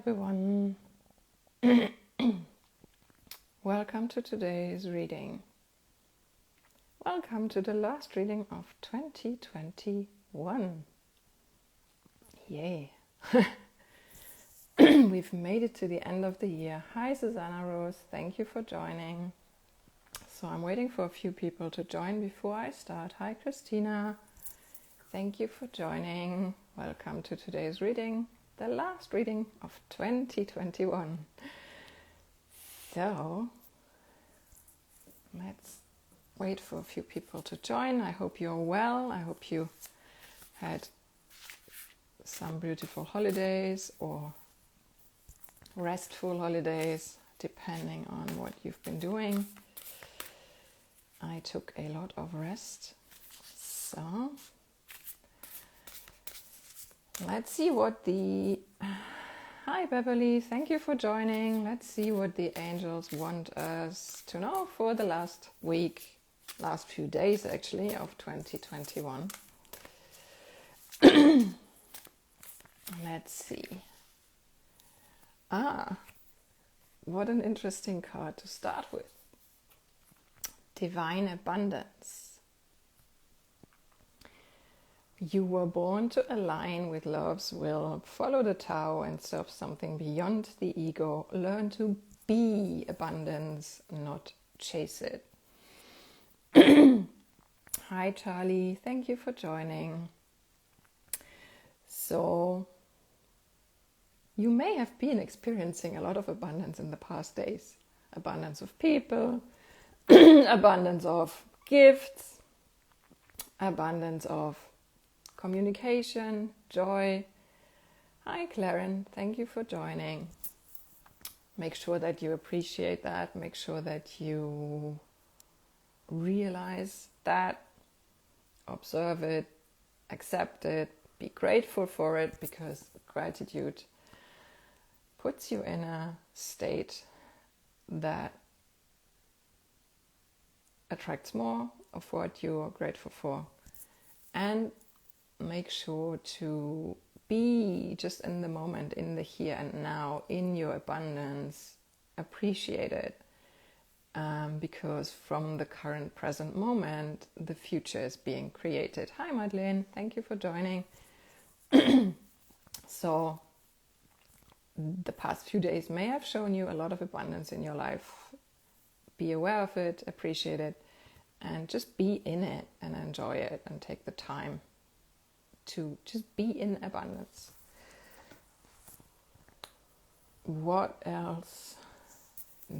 everyone. Welcome to today's reading. Welcome to the last reading of 2021. Yay. We've made it to the end of the year. Hi Susanna Rose, thank you for joining. So I'm waiting for a few people to join before I start. Hi Christina, thank you for joining. Welcome to today's reading. The last reading of 2021. So let's wait for a few people to join. I hope you're well. I hope you had some beautiful holidays or restful holidays, depending on what you've been doing. I took a lot of rest. So let's see what Hi Beverly, thank you for joining. Let's see what the angels want us to know for the last week, last few days actually, of 2021. Let's see. What an interesting card to start with. Divine Abundance. You were born to align with love's will, follow the Tao and serve something beyond the ego. Learn to be abundance, not chase it. Hi Charlie, thank you for joining. So, you may have been experiencing a lot of abundance in the past days. Abundance of people, abundance of gifts, abundance of communication, joy. Hi Claren, thank you for joining. Make sure that you appreciate that. Make sure that you realize that, observe it, accept it, be grateful for it, because gratitude puts you in a state that attracts more of what you are grateful for. And make sure to be just in the moment, in the here and now, in your abundance. Appreciate it, because from the current present moment, the future is being created. Hi Madeleine, thank you for joining. So, the past few days may have shown you a lot of abundance in your life. Be aware of it, appreciate it, and just be in it and enjoy it and take the time to just be in abundance. What else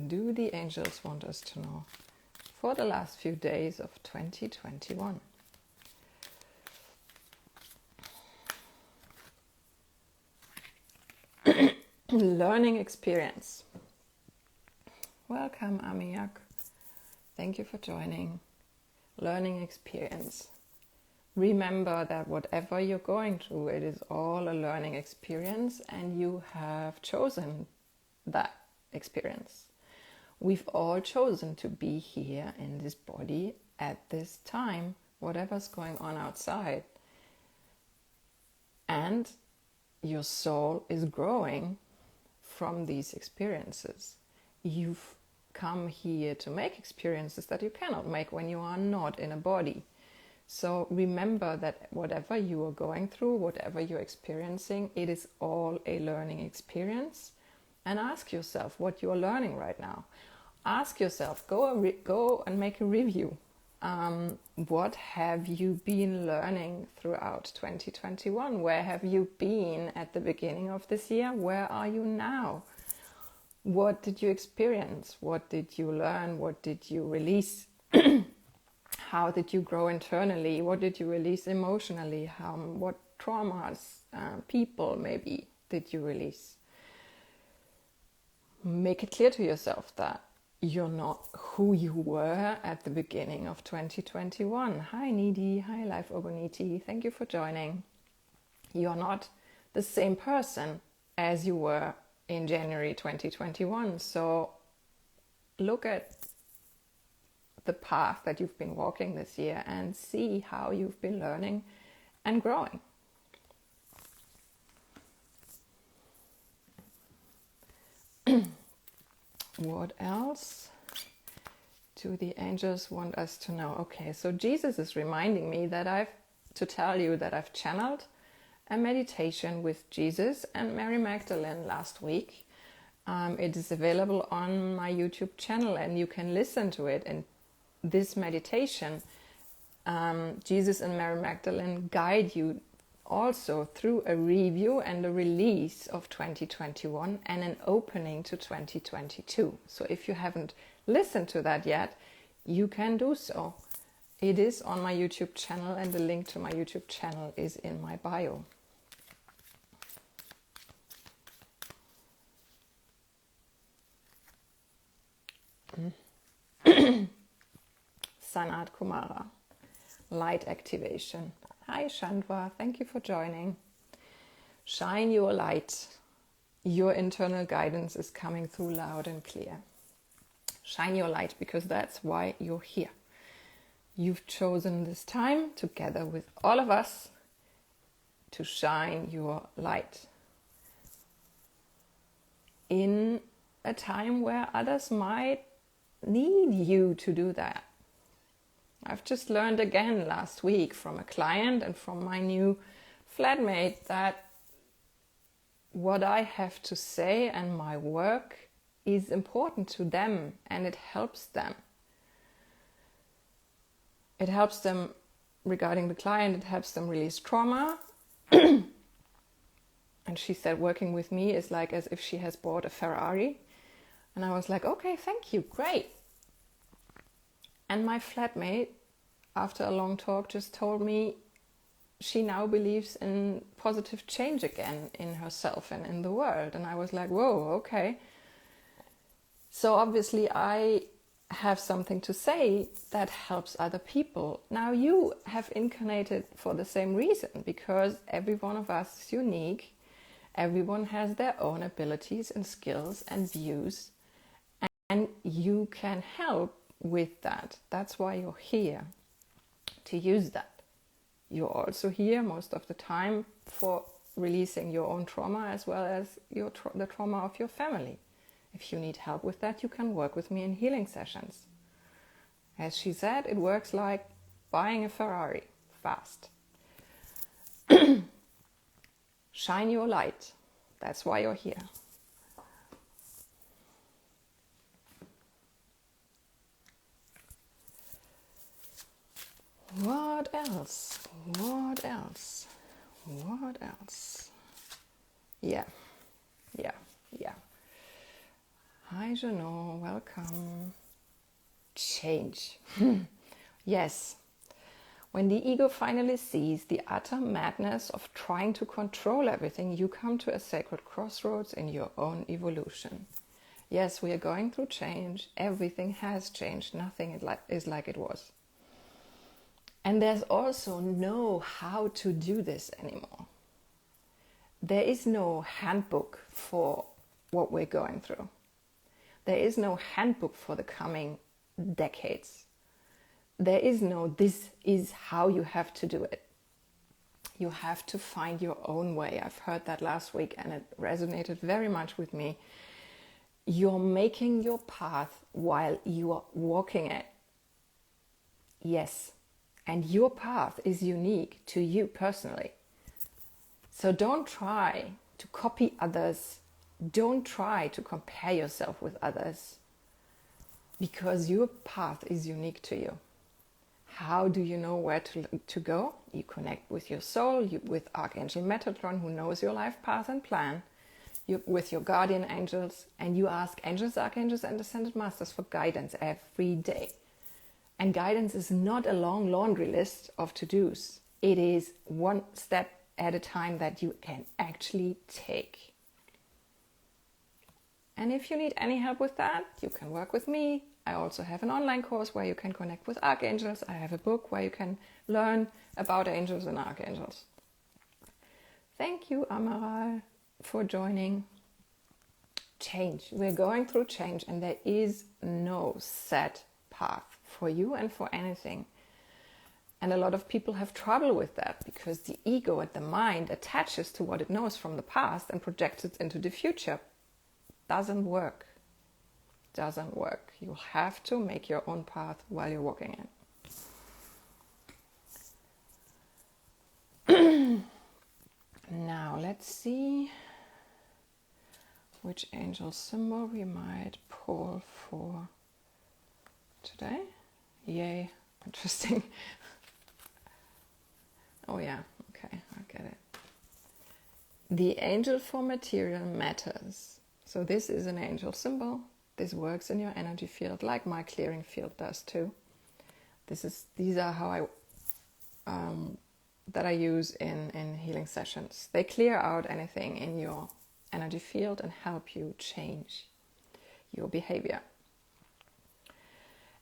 do the angels want us to know for the last few days of 2021? Learning experience. Welcome Amiyak. Thank you for joining. Learning experience. Remember that whatever you're going through, it is all a learning experience, and you have chosen that experience. We've all chosen to be here in this body at this time, whatever's going on outside. And your soul is growing from these experiences. You've come here to make experiences that you cannot make when you are not in a body. So remember that whatever you are going through, whatever you're experiencing, it is all a learning experience. And ask yourself what you are learning right now. Ask yourself, go and make a review. What have you been learning throughout 2021? Where have you been at the beginning of this year? Where are you now? What did you experience? What did you learn? What did you release? How did you grow internally? What did you release emotionally? What traumas, people maybe, did you release? Make it clear to yourself that you're not who you were at the beginning of 2021. Hi Needy, hi Life Ogoniti, thank you for joining. You're not the same person as you were in January 2021. So look at the path that you've been walking this year and see how you've been learning and growing. What else do the angels want us to know? Okay, so Jesus is reminding me that to tell you that I've channeled a meditation with Jesus and Mary Magdalene last week. It is available on my YouTube channel and you can listen to it. And this meditation, Jesus and Mary Magdalene guide you also through a review and a release of 2021 and an opening to 2022. So if you haven't listened to that yet, you can do so. It is on my YouTube channel and the link to my YouTube channel is in my bio. Sanat Kumara, light activation. Hi Chandra, thank you for joining. Shine your light. Your internal guidance is coming through loud and clear. Shine your light because that's why you're here. You've chosen this time together with all of us to shine your light. In a time where others might need you to do that. I've just learned again last week from a client and from my new flatmate that what I have to say and my work is important to them and it helps them. It helps them regarding the client, it helps them release trauma. And she said working with me is like as if she has bought a Ferrari. And I was like, okay, thank you, great. And my flatmate, after a long talk, just told me she now believes in positive change again in herself and in the world. And I was like, whoa, okay. So obviously I have something to say that helps other people. Now you have incarnated for the same reason, because every one of us is unique. Everyone has their own abilities and skills and views. And you can help with that. That's why you're here, to use that. You're also here most of the time for releasing your own trauma as well as the trauma of your family. If you need help with that, you can work with me in healing sessions. As she said, it works like buying a Ferrari, fast. Shine your light. That's why you're here. What else? What else? What else? Yeah. Hi, Jeannot. Welcome. Change. Yes. When the ego finally sees the utter madness of trying to control everything, you come to a sacred crossroads in your own evolution. Yes, we are going through change. Everything has changed. Nothing is like it was. And there's also no how to do this anymore. There is no handbook for what we're going through. There is no handbook for the coming decades. There is no, this is how you have to do it. You have to find your own way. I've heard that last week and it resonated very much with me. You're making your path while you are walking it. Yes. And your path is unique to you personally. So don't try to copy others. Don't try to compare yourself with others. Because your path is unique to you. How do you know where to go? You connect with your soul, with Archangel Metatron, who knows your life path and plan, with your guardian angels, and you ask angels, archangels, and ascended masters for guidance every day. And guidance is not a long laundry list of to-dos. It is one step at a time that you can actually take. And if you need any help with that, you can work with me. I also have an online course where you can connect with archangels. I have a book where you can learn about angels and archangels. Thank you, Amaral, for joining. Change. We're going through change and there is no set path for you and for anything. And a lot of people have trouble with that because the ego and the mind attaches to what it knows from the past and projects it into the future. Doesn't work. doesn't work. You have to make your own path while you're walking it. Now let's see which angel symbol we might pull for today. Yay, interesting. Oh yeah, okay, I get it. The angel for material matters. So this is an angel symbol. This works in your energy field like my clearing field does too. These are how I use in healing sessions. They clear out anything in your energy field and help you change your behavior.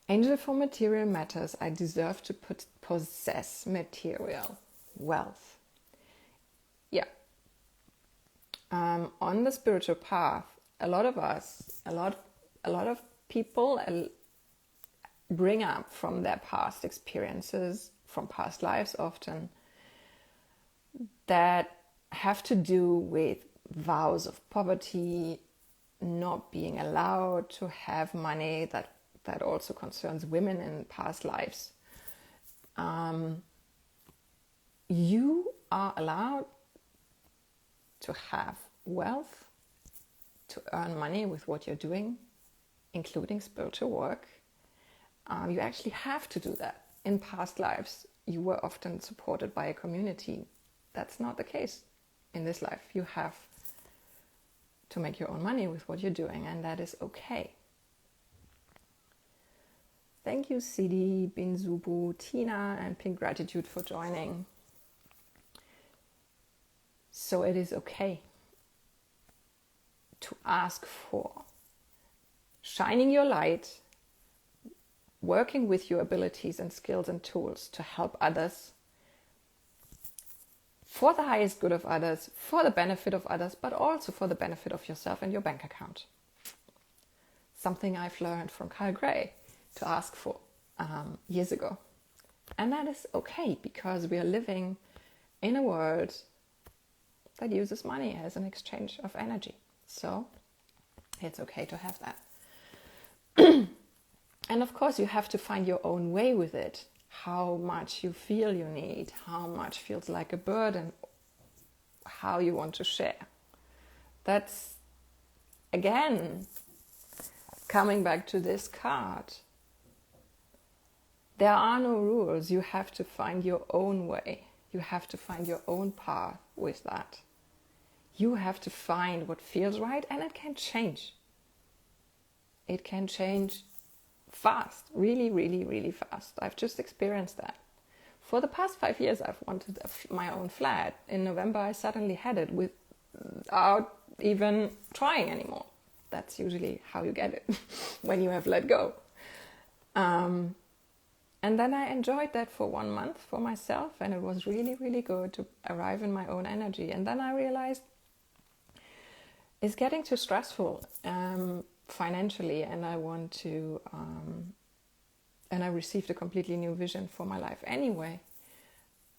Angel for material matters. I deserve to possess material wealth. Yeah. On the spiritual path, a lot of people bring up from their past experiences, from past lives often, that have to do with vows of poverty, not being allowed to have money. That also concerns women in past lives. You are allowed to have wealth, to earn money with what you're doing, including spiritual work. You actually have to do that. In past lives, you were often supported by a community. That's not the case in this life. You have to make your own money with what you're doing, and that is okay. Thank you, Sidi, Binzubu, Tina, and Pink Gratitude for joining. So it is okay to ask for shining your light, working with your abilities and skills and tools to help others for the highest good of others, for the benefit of others, but also for the benefit of yourself and your bank account. Something I've learned from Kyle Gray to ask for years ago. And that is okay, because we are living in a world that uses money as an exchange of energy. So it's okay to have that. And of course, you have to find your own way with it. How much you feel you need, how much feels like a burden, how you want to share. That's, again, coming back to this card. There are no rules. You have to find your own way. You have to find your own path with that. You have to find what feels right, and it can change. It can change fast, really, really, really fast. I've just experienced that. For the past 5 years, I've wanted my own flat. In November, I suddenly had it without even trying anymore. That's usually how you get it, when you have let go. And then I enjoyed that for 1 month for myself, and it was really, really good to arrive in my own energy. And then I realized it's getting too stressful financially, and I want to, and I received a completely new vision for my life anyway.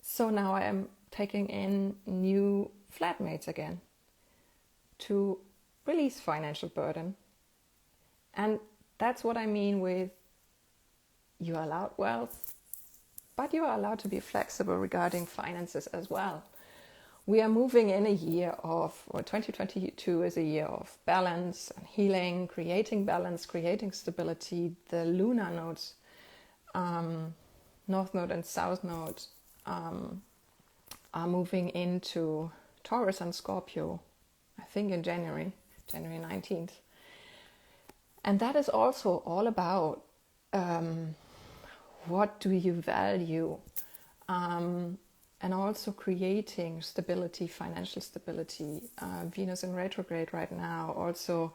So now I am taking in new flatmates again to release financial burden. And that's what I mean with you are allowed wealth, but you are allowed to be flexible regarding finances as well. We are moving in a year of, or 2022 is a year of balance and healing, creating balance, creating stability. The lunar nodes, North Node and South Node, are moving into Taurus and Scorpio, I think in January 19th. And that is also all about what do you value, and also creating stability, financial stability. Venus in retrograde right now also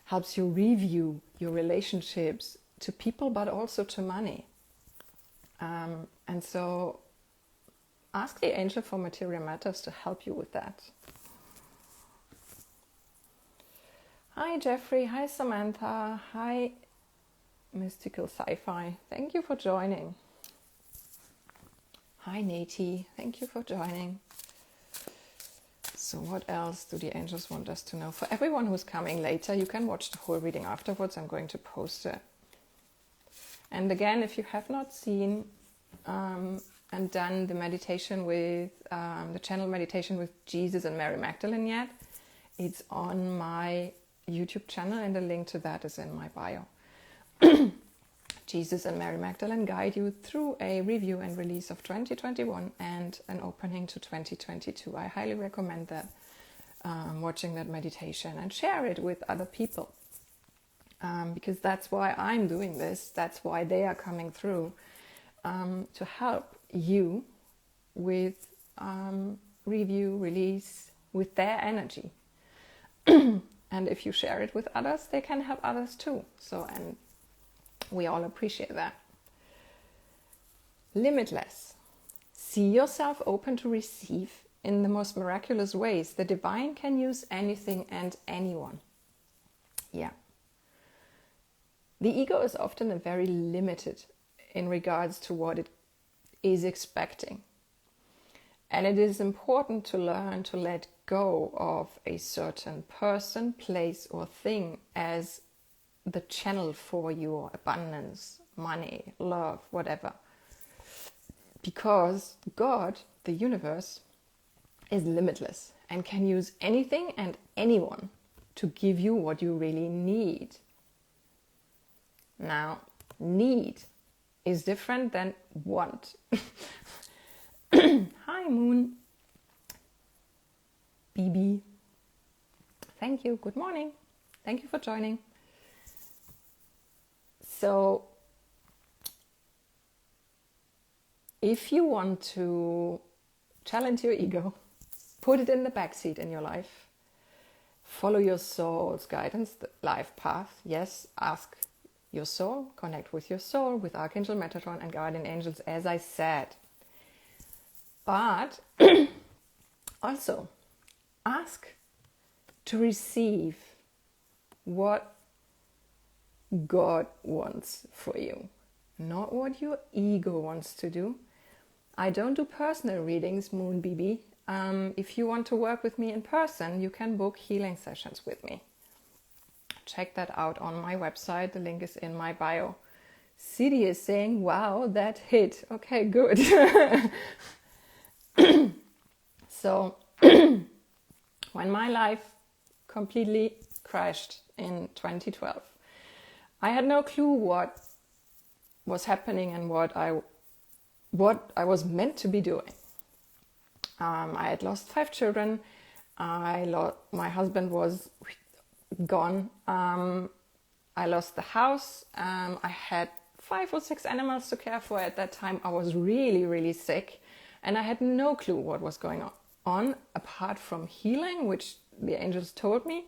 helps you review your relationships to people, but also to money. And so ask the angel for material matters to help you with that. Hi Jeffrey, hi Samantha, hi Mystical Sci-Fi, thank you for joining. Hi Nati, thank you for joining. So what else do the angels want us to know? For everyone who's coming later, you can watch the whole reading afterwards. I'm going to post it. And again, if you have not seen and done the meditation with, the channel meditation with Jesus and Mary Magdalene yet, it's on my YouTube channel and the link to that is in my bio. Jesus and Mary Magdalene guide you through a review and release of 2021 and an opening to 2022. I highly recommend that, watching that meditation and share it with other people. Because that's why I'm doing this. That's why they are coming through, to help you with review, release, with their energy. And if you share it with others, they can help others too. So, and we all appreciate that. Limitless. See yourself open to receive in the most miraculous ways. The divine can use anything and anyone. Yeah. The ego is often very limited in regards to what it is expecting. And it is important to learn to let go of a certain person, place, or thing as the channel for your abundance, money, love, whatever. Because God, the universe, is limitless and can use anything and anyone to give you what you really need. Now, need is different than want. Hi, Moon. BB. Thank you. Good morning. Thank you for joining. So, if you want to challenge your ego, put it in the backseat in your life, follow your soul's guidance, the life path. Yes, ask your soul, connect with your soul, with Archangel Metatron and guardian angels, as I said. But also ask to receive what God wants for you, not what your ego wants to do. I don't do personal readings, Moon BB. If you want to work with me in person, you can book healing sessions with me. Check that out on my website. The link is in my bio. Sidi is saying, wow, that hit. Okay, good. So, when my life completely crashed in 2012, I had no clue what was happening and what I was meant to be doing. I had lost 5 children. My husband was gone. I lost the house. I had 5 or 6 animals to care for at that time. I was really, really sick, and I had no clue what was going on apart from healing, which the angels told me,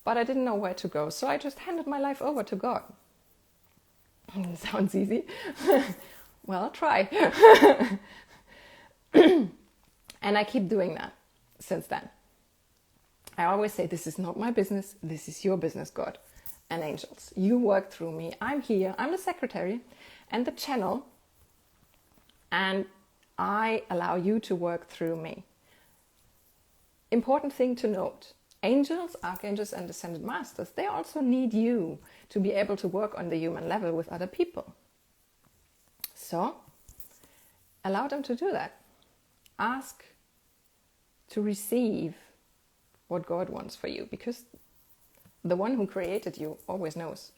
but I didn't know where to go. So I just handed my life over to God. Sounds easy. Well, try. And I keep doing that since then. I always say, this is not my business. This is your business, God and angels. You work through me. I'm here. I'm the secretary and the channel. And I allow you to work through me. Important thing to note. Angels, archangels, and ascended masters, they also need you to be able to work on the human level with other people. So, allow them to do that. Ask to receive what God wants for you, because the one who created you always knows.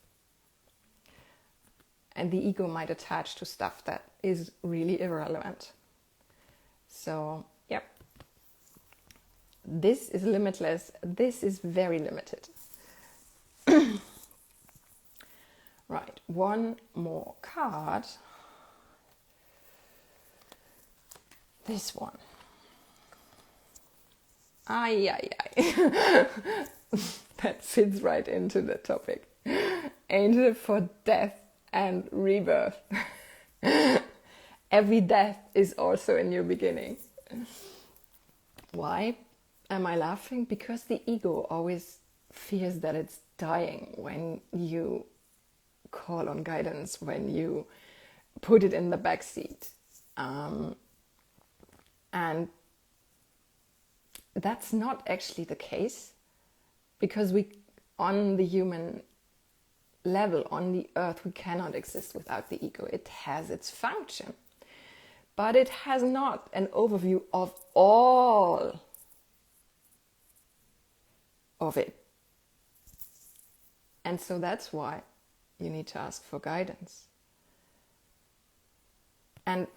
And the ego might attach to stuff that is really irrelevant. So, yep. This is limitless. This is very limited. Right, one more card. This one. Ay, ay, ay. That fits right into the topic. Angel for death and rebirth. Every death is also a new beginning. Why am I laughing? Because the ego always fears that it's dying when you call on guidance, when you put it in the backseat. And that's not actually the case, because we, on the human level, on the earth, we cannot exist without the ego. It has its function, but it has not an overview of all of it. And so that's why you need to ask for guidance. And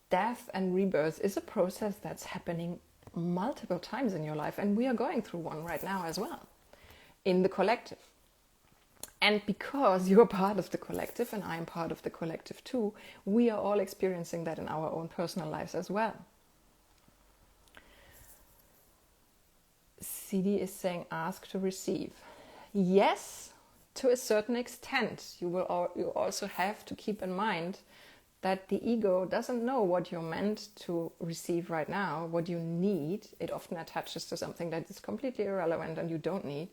death and rebirth is a process that's happening multiple times in your life, and we are going through one right now as well in the collective. And because you're part of the collective and I'm part of the collective too, we are all experiencing that in our own personal lives as well. CD is saying ask to receive. Yes, to a certain extent. You also have to keep in mind that the ego doesn't know what you're meant to receive right now, what you need. It often attaches to something that is completely irrelevant and you don't need.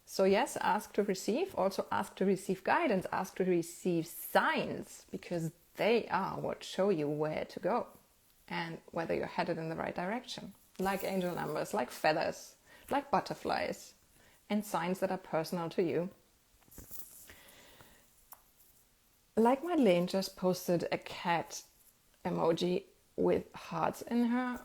So yes, ask to receive. Also ask to receive guidance, ask to receive signs, because they are what show you where to go and whether you're headed in the right direction. Like angel numbers, like feathers, like butterflies, and signs that are personal to you. Like Madeleine just posted a cat emoji with hearts in her.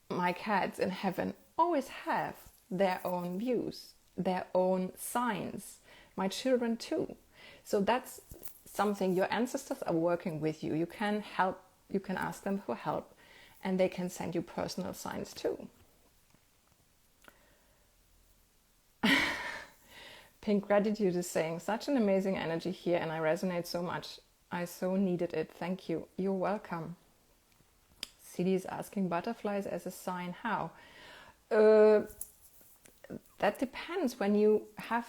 My cats in heaven always have their own views, their own signs. My children too. So that's something your ancestors are working with you. You can help, you can ask them for help, and they can send you personal signs too. Pink Gratitude is saying, such an amazing energy here and I resonate so much. I so needed it. Thank you. You're welcome. CD is asking, butterflies as a sign, how? That depends when you have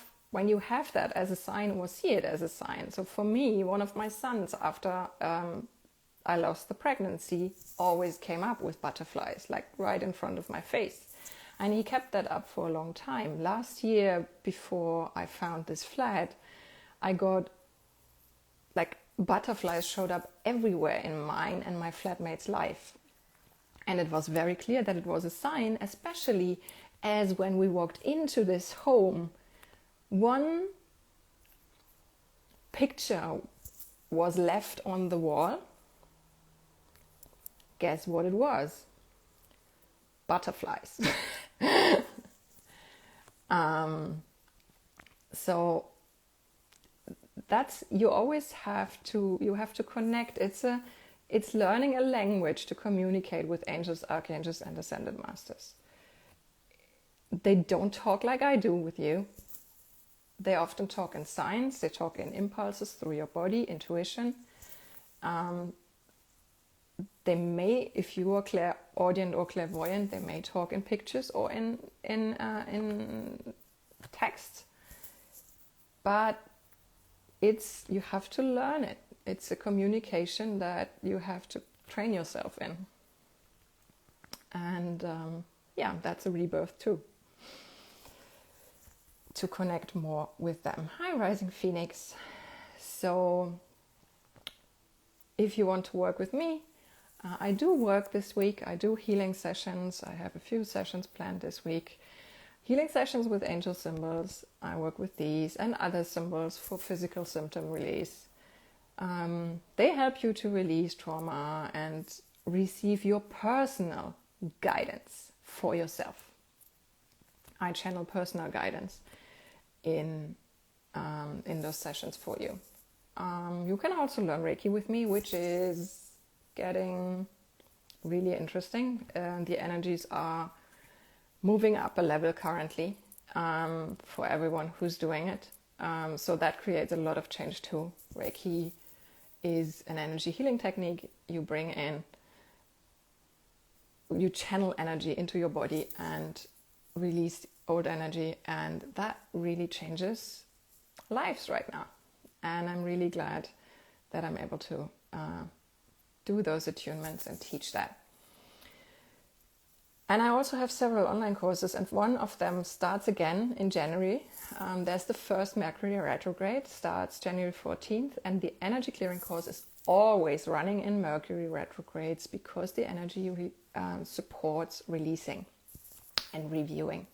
that as a sign or see it as a sign. So for me, one of my sons, after I lost the pregnancy, always came up with butterflies, like right in front of my face. And he kept that up for a long time. Last year, before I found this flat, I got, like, butterflies showed up everywhere in mine and my flatmate's life. And it was very clear that it was a sign, especially as when we walked into this home, one picture was left on the wall. Guess what it was? Butterflies. So that's, you always have to connect. It's learning a language to communicate with angels, archangels, and ascended masters. They don't talk like I do with you. They often talk in signs. They talk in impulses through your body, intuition. They may, if you are clairaudient or clairvoyant, they may talk in pictures or in text. But you have to learn it. It's a communication that you have to train yourself in. And that's a rebirth too. To connect more with them. Hi, Rising Phoenix. So if you want to work with me, I do work this week. I do healing sessions. I have a few sessions planned this week. Healing sessions with angel symbols. I work with these and other symbols for physical symptom release. They help you to release trauma and receive your personal guidance for yourself. I channel personal guidance in those sessions for you. You can also learn Reiki with me, which is getting really interesting. The energies are moving up a level currently for everyone who's doing it. So that creates a lot of change too. Reiki is an energy healing technique. You channel energy into your body and release old energy, and that really changes lives right now. And I'm really glad that I'm able to do those attunements and teach that. And I also have several online courses, and one of them starts again in January. There's the first Mercury retrograde, starts January 14th, and the energy clearing course is always running in Mercury retrogrades because the energy supports releasing and reviewing.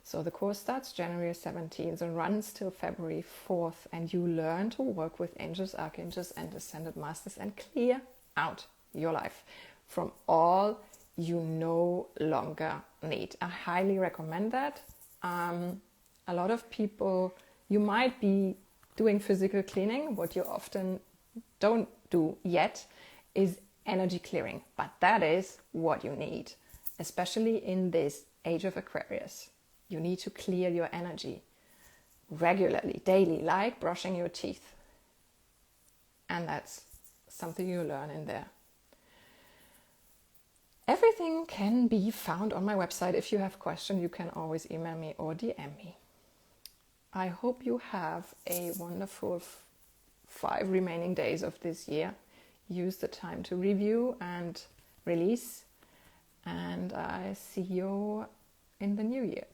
So the course starts January 17th and runs till February 4th, and you learn to work with angels, archangels, and ascended masters and clear out your life from all you no longer need. I highly recommend that. A lot of people, you might be doing physical cleaning. What you often don't do yet is energy clearing, but that is what you need, especially in this age of Aquarius. You need to clear your energy regularly, daily, like brushing your teeth. And that's something you learn in there. Everything can be found on my website. If you have questions, you can always email me or DM me. I hope you have a wonderful 5 remaining days of this year. Use the time to review and release. And I see you in the new year.